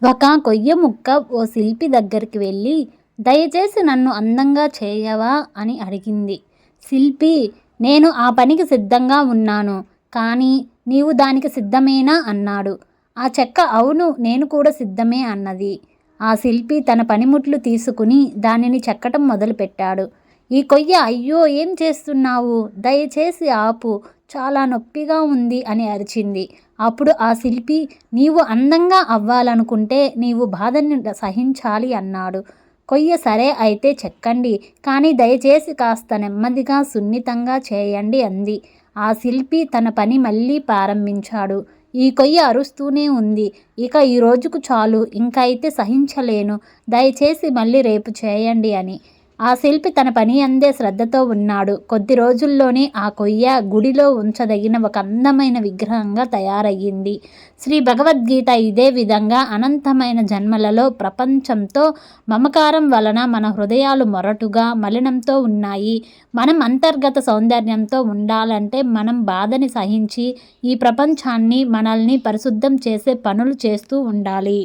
ఒక కొయ్య ముక్క ఓ శిల్పి దగ్గరికి వెళ్ళి, దయచేసి నన్ను అందంగా చేయవా అని అడిగింది. శిల్పి, నేను ఆ పనికి సిద్ధంగా ఉన్నాను, కానీ నీవు దానికి సిద్ధమేనా అన్నాడు. ఆ చెక్క అవును, నేను కూడా సిద్ధమే అన్నది. ఆ శిల్పి తన పనిముట్లు తీసుకుని దానిని చెక్కటం మొదలుపెట్టాడు. ఈ కొయ్య అయ్యో ఏం చేస్తున్నావు, దయచేసి ఆపు, చాలా నొప్పిగా ఉంది అని అరిచింది. అప్పుడు ఆ శిల్పి, నీవు అందంగా అవ్వాలనుకుంటే నీవు బాధని సహించాలి అన్నాడు. కొయ్య సరే అయితే చెక్కండి, కానీ దయచేసి కాస్త నెమ్మదిగా సున్నితంగా చేయండి అంది. ఆ శిల్పి తన పని మళ్ళీ ప్రారంభించాడు. ఈ కొయ్య అరుస్తూనే ఉంది. ఇక ఈ రోజుకు చాలు, ఇంకైతే సహించలేను, దయచేసి మళ్ళీ రేపు చేయండి అని. ఆ శిల్పి తన పని అందే శ్రద్ధతో ఉన్నాడు. కొద్ది రోజుల్లోనే ఆ కొయ్య గుడిలో ఉంచదగిన ఒక అందమైన విగ్రహంగా తయారయ్యింది. శ్రీ భగవద్గీత ఇదే విధంగా అనంతమైన జన్మలలో ప్రపంచంతో మమకారం వలన మన హృదయాలు మొరటుగా మలినంతో ఉన్నాయి. మనం అంతర్గత సౌందర్యంతో ఉండాలంటే మనం బాధని సహించి ఈ ప్రపంచాన్ని మనల్ని పరిశుద్ధం చేసే పనులు చేస్తూ ఉండాలి.